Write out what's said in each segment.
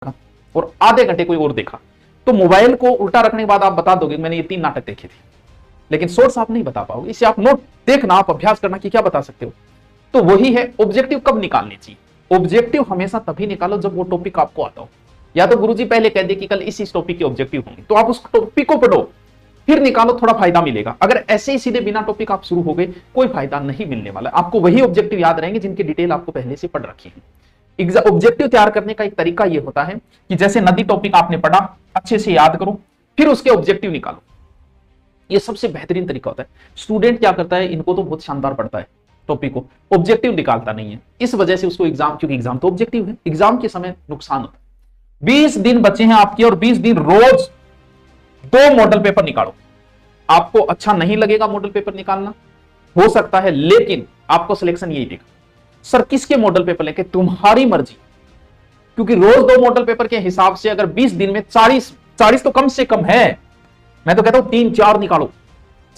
और आधे घंटे कोई और देखा, तो मोबाइल को उल्टा रखने के बाद आप बता दोगे मैंने ये 3 नाटक देखे थे, लेकिन सोर्स आप नहीं बता पाओगे। इससे आप नोट देखना, आप अभ्यास करना कि क्या बता सकते हो। तो वही है, ऑब्जेक्टिव कब निकालने चाहिए। ऑब्जेक्टिव हमेशा तभी निकालो जब वो टॉपिक आपको आता हो। या तो गुरुजी पहले कह दे कि कल इस टॉपिक के ऑब्जेक्टिव होंगे, तो आप उस टॉपिक को पढ़ो, फिर निकालो, थोड़ा फायदा मिलेगा। अगर ऐसे ही सीधे बिना टॉपिक आप शुरू हो गए, कोई फायदा नहीं मिलने वाला। आपको वही ऑब्जेक्टिव याद रहेंगे जिनकी डिटेल आपको पहले से पढ़ रखी है। ऑब्जेक्टिव तैयार करने का एक तरीका यह होता है कि जैसे नदी टॉपिक आपने पढ़ा, अच्छे से याद करो, फिर उसके ऑब्जेक्टिव निकालो। यह सबसे बेहतरीन तरीका होता है। स्टूडेंट क्या करता है, इनको तो बहुत शानदार पढ़ता है टॉपिक को, ऑब्जेक्टिव निकालता नहीं है। इस वजह से उसको एग्जाम, क्योंकि एग्जाम तो ऑब्जेक्टिव है, एग्जाम के समय नुकसान होता है। 20 दिन बचे हैं आपके, और 20 दिन रोज 2 मॉडल पेपर निकालो। आपको अच्छा नहीं लगेगा मॉडल पेपर निकालना, हो सकता है, लेकिन आपको सिलेक्शन यही देगा। सर किसके मॉडल पेपर लेके, तुम्हारी मर्जी, क्योंकि रोज 2 मॉडल पेपर के हिसाब से अगर 20 दिन में 40 तो कम से कम है, मैं तो कहता हूं 3-4 निकालो।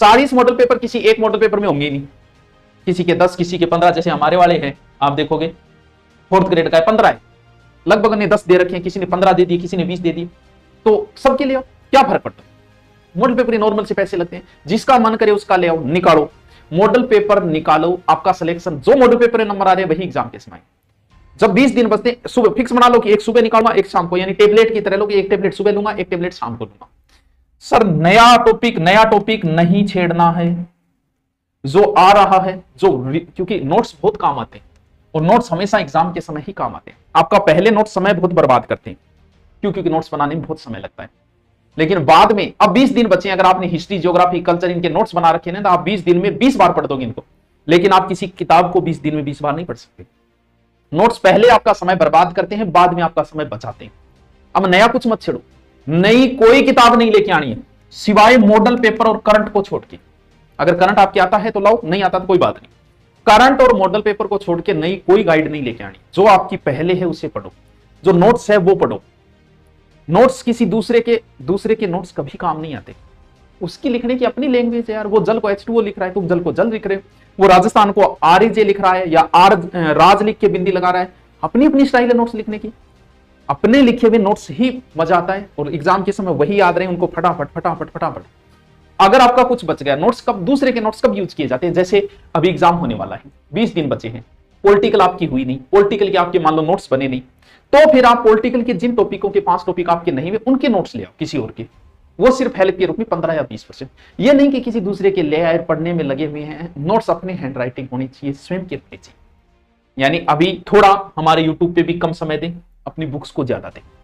40 मॉडल पेपर किसी एक मॉडल पेपर में होंगे ही नहीं, किसी के 10, किसी के 15, जैसे हमारे वाले हैं, आप देखोगे 4th ग्रेड का है 15 है, लगभग ने 10 दे रखे हैं, किसी ने 15 दे दिए, किसी ने 20 दे दिए, तो सबके लिए क्या फर्क पड़ता है। मॉडल पेपर नॉर्मल से पैसे लगते हैं, जिसका मन करे उसका ले आओ, निकालो, मॉडल पेपर निकालो। आपका सिलेक्शन, जो मॉडल पेपर नंबर आ रहे हैं वही एग्जाम के समय। जब 20 दिन बचते, सुबह फिक्स बना लो कि एक सुबह निकालूंगा, एक शाम को, यानी टेबलेट की तरह लो कि एक टेबलेट सुबह लूंगा, एक टेबलेट शाम को लूंगा। सर नया टॉपिक नहीं छेड़ना है, जो आ रहा है, जो, क्योंकि नोट्स बहुत काम आते हैं, और नोट्स हमेशा एग्जाम के समय ही काम आते हैं। आपका पहले नोट्स समय बहुत बर्बाद करते हैं, क्योंकि नोट्स बनाने में बहुत समय लगता है, लेकिन बाद में, अब 20 दिन बचे, अगर आपने हिस्ट्री, ज्योग्राफी, कल्चर इनके नोट्स बना रखे हैं, तो आप 20 दिन में 20 बार पढ़ दोगे इनको, लेकिन आप किसी किताब को 20 दिन में 20 बार नहीं पढ़ सकते। नोट्स पहले आपका समय बर्बाद करते हैं, बाद में आपका समय बचाते हैं। अब नया कुछ मत छेड़ो, नई कोई किताब नहीं लेके आनी है, सिवाय मॉडल पेपर और करंट को छोड़ के। अगर करंट आपके आता है तो लाओ, नहीं आता तो कोई बात नहीं। करंट और मॉडल पेपर को छोड़ के नई कोई गाइड नहीं लेके आनी, जो आपकी पहले है उसे पढ़ो, जो नोट्स है वो पढ़ो। नोट्स किसी दूसरे के नोट्स कभी काम नहीं आते। उसकी लिखने की अपनी लैंग्वेज है यार, वो जल को H2O लिख रहा है, तुम जल को जल लिख रहे हो, वो राजस्थान को RJ लिख रहा है, या राज लिख के बिंदी लगा रहा है, अपनी अपनी स्टाइल है नोट्स लिखने की। अपने लिखे हुए नोट्स ही मजा आता है, और एग्जाम के समय वही याद रहे, उनको फटाफट। अगर आपका कुछ बच गया, नोट्स कब, दूसरे के नोट्स कब यूज किए जाते हैं, जैसे अभी एग्जाम होने वाला है, 20 दिन बचे हैं, पॉलिटिकल आपकी हुई नहीं, पॉलिटिकल के आपके मान लो नोट्स बने नहीं, तो फिर आप पॉलिटिकल के जिन टॉपिकों के 5 टॉपिक आपके नहीं हुए, उनके नोट्स ले आओ किसी और के, वो सिर्फ हेल्प के रूप में 15 या 20%। ये नहीं कि किसी दूसरे के ले आए, पढ़ने में लगे हुए हैं। नोट्स अपने हैंड राइटिंग होनी चाहिए, स्वयं की होनी चाहिए। यानी अभी थोड़ा हमारे यूट्यूब पे भी कम समय दें, अपनी बुक्स को ज्यादा दें।